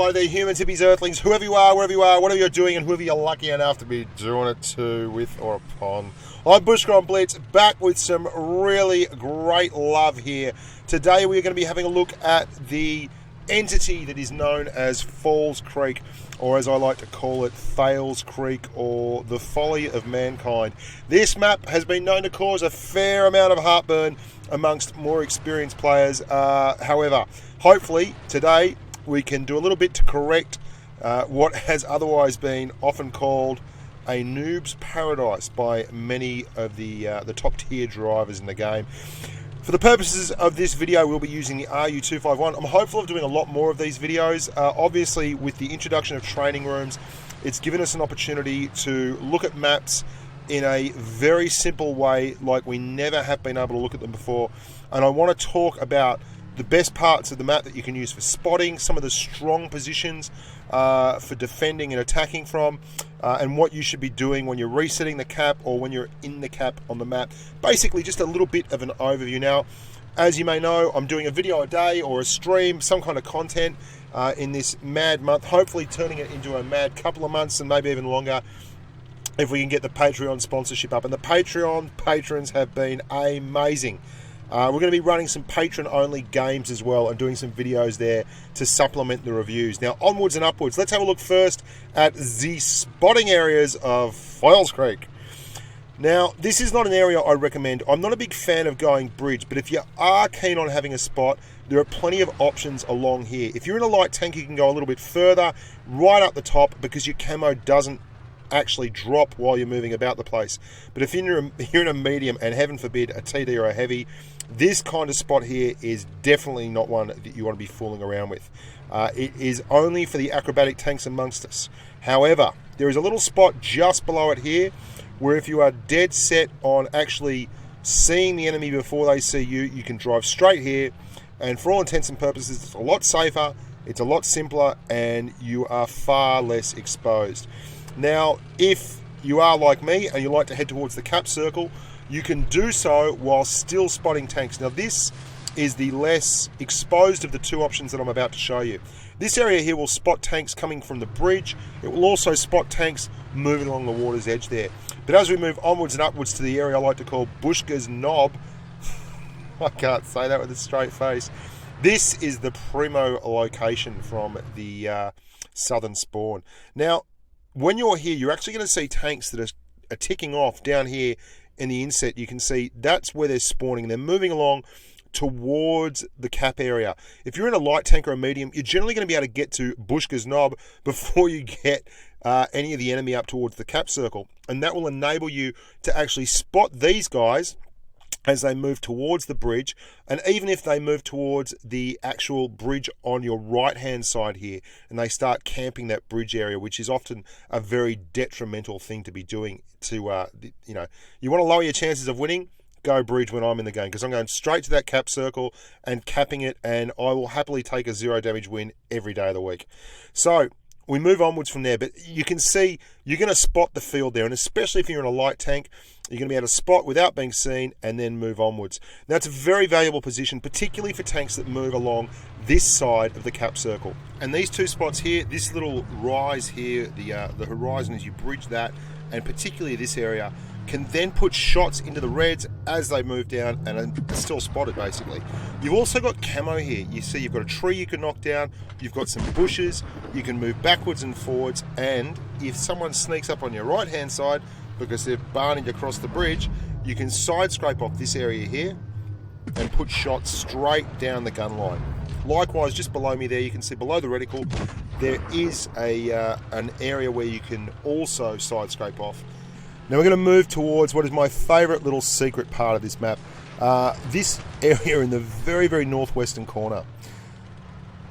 hello there, humans, hippies, earthlings, whoever you are, wherever you are, whatever you're doing, and whoever you're lucky enough to be doing it to, with, or upon. I'm Bushka on BLitz, back with some really great love here. Today we're going to be having a look at the entity that is known as Falls Creek, or as I like to call it, Fails Creek, or the folly of mankind. This map has been known to cause a fair amount of heartburn amongst more experienced players. However, hopefully today we can do a little bit to correct what has otherwise been often called a noob's paradise by many of the top tier drivers in the game. For the purposes of this video, we'll be using the RU251. I'm hopeful of doing a lot more of these videos. Obviously, with the introduction of training rooms, it's given us an opportunity to look at maps in a very simple way, like we never have been able to look at them before. And I want to talk about the best parts of the map that you can use for spotting, some of the strong positions for defending and attacking from, and what you should be doing when you're resetting the cap or when you're in the cap on the map. Basically, just a little bit of an overview. Now, as you may know, I'm doing a video a day or a stream, some kind of content in this mad month, hopefully turning it into a mad couple of months and maybe even longer if we can get the Patreon sponsorship up. And the Patreon patrons have been amazing. We're going to be running some patron-only games as well and doing some videos there to supplement the reviews. Now, onwards and upwards. Let's have a look first at the spotting areas of Falls Creek. Now, this is not an area I recommend. I'm not a big fan of going bridge, but if you are keen on having a spot, there are plenty of options along here. If you're in a light tank, you can go a little bit further, right up the top, because your camo doesn't actually drop while you're moving about the place. But if you're in a medium, and heaven forbid a TD or a heavy, this kind of spot here is definitely not one that you want to be fooling around with. It is only for the acrobatic tanks amongst us. However, there is a little spot just below it here where if you are dead set on actually seeing the enemy before they see you, you can drive straight here, and for all intents and purposes it's a lot safer, it's a lot simpler, and you are far less exposed. Now, if you are like me and you like to head towards the cap circle, you can do so while still spotting tanks. Now, this is the less exposed of the two options that I'm about to show you. This area here will spot tanks coming from the bridge. It will also spot tanks moving along the water's edge there. But as we move onwards and upwards to the area I like to call Bushka's Knob, I can't say that with a straight face, this is the primo location from the southern spawn. Now, when you're here, you're actually going to see tanks that are ticking off down here in the inset. You can see that's where they're spawning. They're moving along towards the cap area. If you're in a light tank or a medium, you're generally going to be able to get to Bushka's Knob before you get any of the enemy up towards the cap circle. And that will enable you to actually spot these guys as they move towards the bridge, and even if they move towards the actual bridge on your right hand side here and they start camping that bridge area, which is often a very detrimental thing to be doing to you want to lower your chances of winning, go bridge when I'm in the game, because I'm going straight to that cap circle and capping it, and I will happily take a 0 damage win every day of the week. So we move onwards from there, but you can see you're going to spot the field there, and especially if you're in a light tank, you're going to be able to spot without being seen and then move onwards. Now, it's a very valuable position, particularly for tanks that move along this side of the cap circle. And these two spots here, this little rise here, the horizon as you bridge that, and particularly this area, can then put shots into the reds as they move down and are still spotted, basically. You've also got camo here. You see you've got a tree you can knock down, you've got some bushes, you can move backwards and forwards, and if someone sneaks up on your right hand side because they're barning across the bridge, you can side scrape off this area here and put shots straight down the gun line. Likewise, just below me there, you can see below the reticle, there is an area where you can also side scrape off. Now we're going to move towards what is my favourite little secret part of this map. This area in the very, very northwestern corner.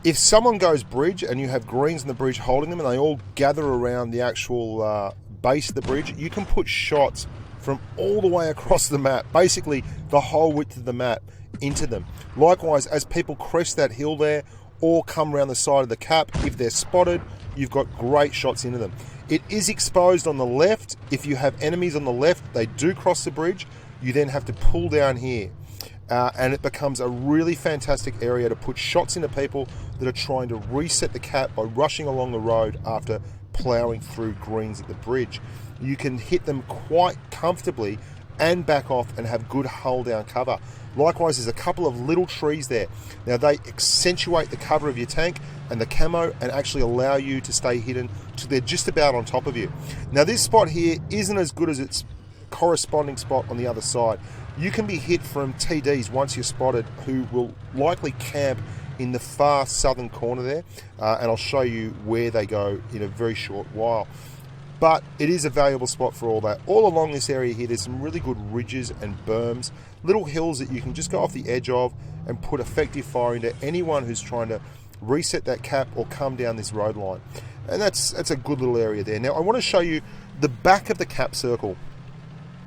If someone goes bridge and you have greens in the bridge holding them and they all gather around the actual base of the bridge, you can put shots from all the way across the map, basically the whole width of the map, into them. Likewise, as people crest that hill there or come around the side of the cap, if they're spotted, you've got great shots into them. It is exposed on the left. If you have enemies on the left, they do cross the bridge. You then have to pull down here. and it becomes a really fantastic area to put shots into people that are trying to reset the cap by rushing along the road after ploughing through greens at the bridge. You can hit them quite comfortably and back off and have good hull down cover. Likewise, there's a couple of little trees there. Now they accentuate the cover of your tank and the camo and actually allow you to stay hidden till they're just about on top of you. Now this spot here isn't as good as its corresponding spot on the other side. You can be hit from TDs once you're spotted, who will likely camp in the far southern corner there, and I'll show you where they go in a very short while. But it is a valuable spot for all that. All along this area here, there's some really good ridges and berms, little hills that you can just go off the edge of and put effective fire into anyone who's trying to reset that cap or come down this road line. And that's a good little area there. Now I want to show you the back of the cap circle.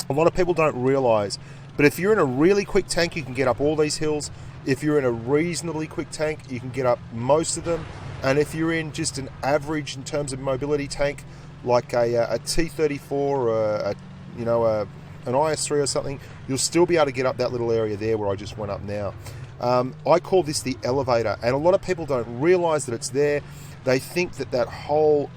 A lot of people don't realize, but if you're in a really quick tank, you can get up all these hills. If you're in a reasonably quick tank, you can get up most of them. And if you're in just an average in terms of mobility tank, like a T-34 or an IS-3 or something, you'll still be able to get up that little area there where I just went up now. I call this the elevator, and a lot of people don't realize that it's there. They think that that whole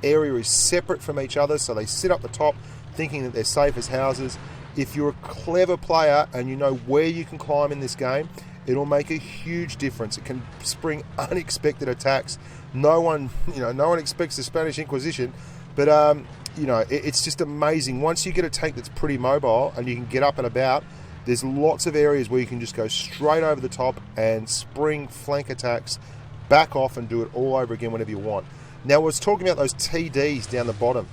area is separate from each other, so they sit up the top thinking that they're safe as houses. If you're a clever player and you know where you can climb in this game, it'll make a huge difference. It can spring unexpected attacks. No one expects the Spanish Inquisition, but it's just amazing. Once you get a tank that's pretty mobile and you can get up and about, there's lots of areas where you can just go straight over the top and spring flank attacks, back off and do it all over again whenever you want. Now, I was talking about those TDs down the bottom.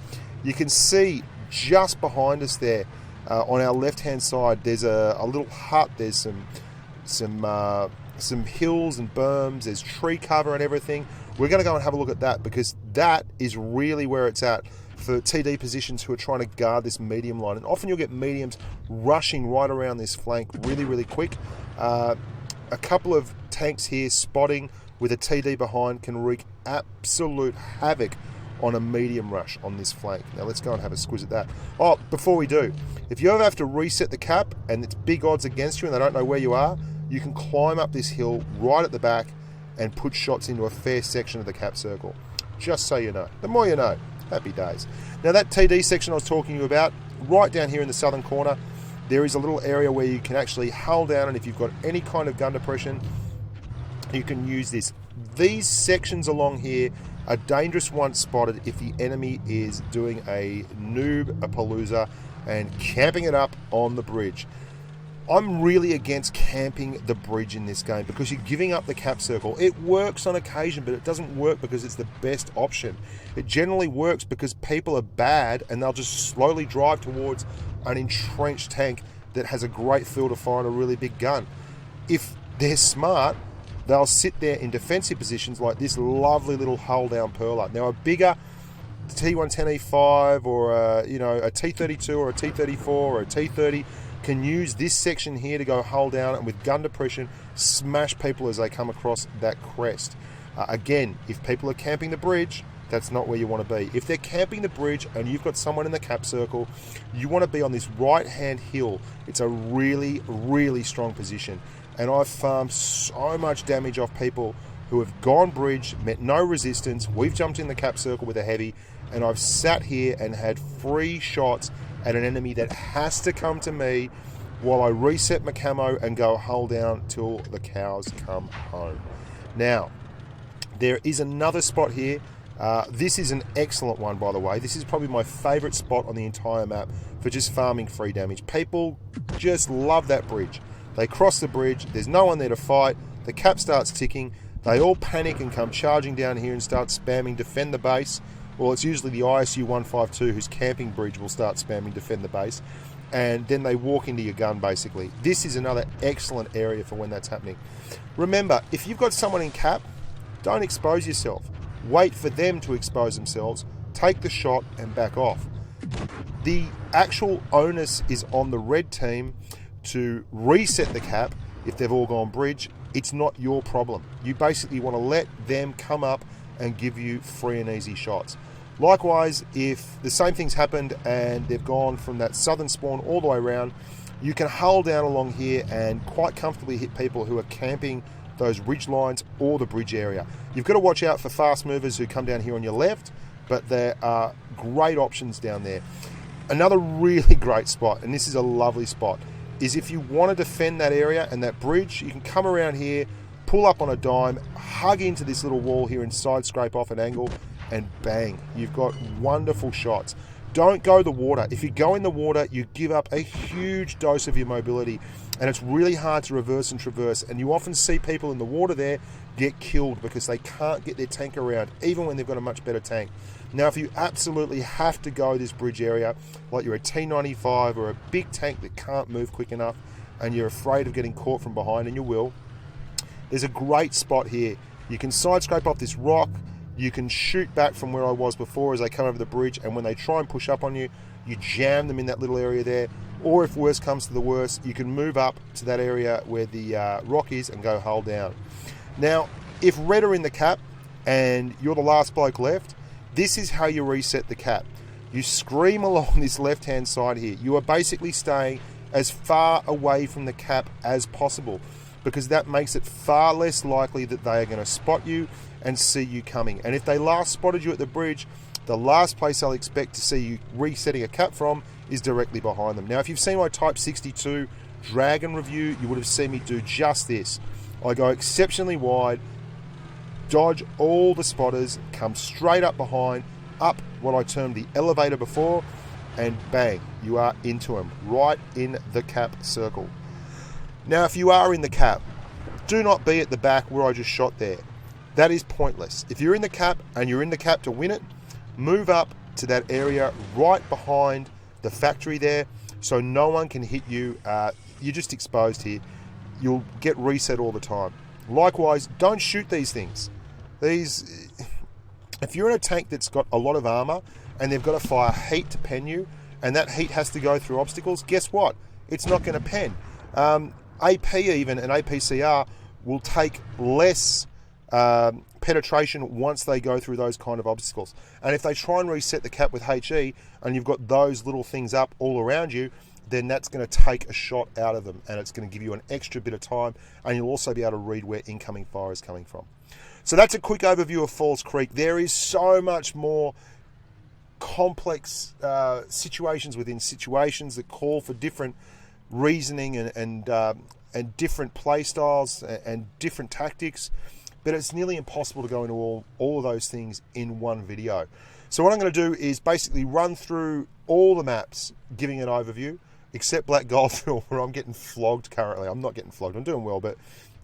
You can see just behind us there, on our left-hand side, there's a little hut. There's some hills and berms. There's tree cover and everything. We're going to go and have a look at that, because that is really where it's at for TD positions who are trying to guard this medium line. And often you'll get mediums rushing right around this flank really, really quick. A couple of tanks here spotting with a TD behind can wreak absolute havoc on a medium rush on this flank. Now let's go and have a squiz at that. Oh, before we do, if you ever have to reset the cap and it's big odds against you and they don't know where you are, you can climb up this hill right at the back and put shots into a fair section of the cap circle. Just so you know. The more you know. Happy days. Now that TD section I was talking to you about, right down here in the southern corner, there is a little area where you can actually hull down, and if you've got any kind of gun depression, you can use this. These sections along here are dangerous once spotted if the enemy is doing a palooza and camping it up on the bridge. I'm really against camping the bridge in this game because you're giving up the cap circle. It works on occasion, but it doesn't work because it's the best option. It generally works because people are bad and they'll just slowly drive towards an entrenched tank that has a great field of fire and a really big gun. If they're smart, they'll sit there in defensive positions like this lovely little hull down perler. Now a bigger T110E5 or a T32 or a T34 or a T30 can use this section here to go hull down and with gun depression smash people as they come across that crest. Again, if people are camping the bridge, that's not where you want to be. If they're camping the bridge and you've got someone in the cap circle, you want to be on this right hand hill. It's a really, really strong position. And I've farmed so much damage off people who have gone bridge, met no resistance. We've jumped in the cap circle with a heavy, and I've sat here and had free shots at an enemy that has to come to me while I reset my camo and go hull down till the cows come home. Now, there is another spot here. This is an excellent one, by the way. This is probably my favorite spot on the entire map for just farming free damage. People just love that bridge. They cross the bridge, there's no one there to fight, the cap starts ticking, they all panic and come charging down here and start spamming defend the base. Well, it's usually the ISU 152 who's camping bridge will start spamming defend the base, and then they walk into your gun basically. This is another excellent area for when that's happening. Remember, if you've got someone in cap, don't expose yourself. Wait for them to expose themselves, take the shot and back off. The actual onus is on the red team to reset the cap if they've all gone bridge. It's not your problem. You basically want to let them come up and give you free and easy shots. Likewise, if the same thing's happened and they've gone from that southern spawn all the way around, you can hull down along here and quite comfortably hit people who are camping those ridge lines or the bridge area. You've got to watch out for fast movers who come down here on your left, but there are great options down there. Another really great spot, and this is a lovely spot, is if you want to defend that area and that bridge, you can come around here, pull up on a dime, hug into this little wall here and side scrape off an angle, and bang, you've got wonderful shots. Don't go the water. If you go in the water, you give up a huge dose of your mobility, and it's really hard to reverse and traverse, and you often see people in the water there get killed because they can't get their tank around, even when they've got a much better tank. Now, if you absolutely have to go this bridge area, like you're a T95 or a big tank that can't move quick enough, and you're afraid of getting caught from behind, and you will, there's a great spot here. You can side scrape off this rock, you can shoot back from where I was before as they come over the bridge, and when they try and push up on you, you jam them in that little area there. Or if worse comes to the worst, you can move up to that area where the rock is and go hull down. Now, if red are in the cap and you're the last bloke left, this is how you reset the cap. You scream along this left-hand side here. You are basically staying as far away from the cap as possible, because that makes it far less likely that they are going to spot you and see you coming. And if they last spotted you at the bridge, the last place they'll expect to see you resetting a cap from is directly behind them. Now, if you've seen my Type 62 Dragon review, you would have seen me do just this. I go exceptionally wide, dodge all the spotters, come straight up behind, up what I termed the elevator before, and bang, you are into them, right in the cap circle. Now, if you are in the cap, do not be at the back where I just shot there. That is pointless. If you're in the cap and you're in the cap to win it, move up to that area right behind the factory there so no one can hit you. You're just exposed here. You'll get reset all the time. Likewise, don't shoot these things. If you're in a tank that's got a lot of armor and they've got to fire heat to pen you, and that heat has to go through obstacles, guess what? It's not going to pen. AP even and APCR will take less penetration once they go through those kind of obstacles. And if they try and reset the cap with HE and you've got those little things up all around you, then that's going to take a shot out of them, and it's going to give you an extra bit of time, and you'll also be able to read where incoming fire is coming from. So that's a quick overview of Falls Creek. There is so much more complex situations within situations that call for different reasoning and different play styles and different tactics, but it's nearly impossible to go into all of those things in one video. So what I'm going to do is basically run through all the maps, giving an overview, except Black Goldfield, where I'm getting flogged currently. I'm not getting flogged, I'm doing well, but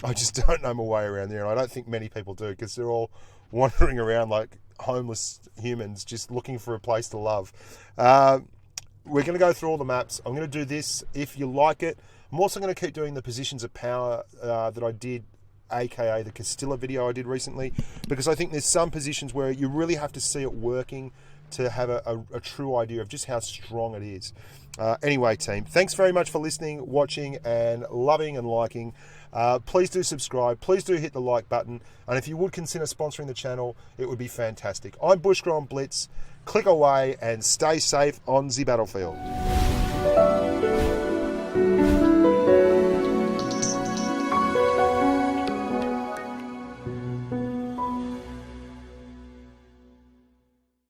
I just don't know my way around there, and I don't think many people do, because they're all wandering around like homeless humans just looking for a place to love. We're going to go through all the maps. I'm going to do this if you like it. I'm also going to keep doing the positions of power that I did, aka the Castilla video I did recently, because I think there's some positions where you really have to see it working to have a true idea of just how strong it is. Anyway, team, thanks very much for listening, watching, and loving and liking. Please do subscribe. Please do hit the like button. And if you would consider sponsoring the channel, it would be fantastic. I'm Bushka on Blitz. Click away and stay safe on the battlefield.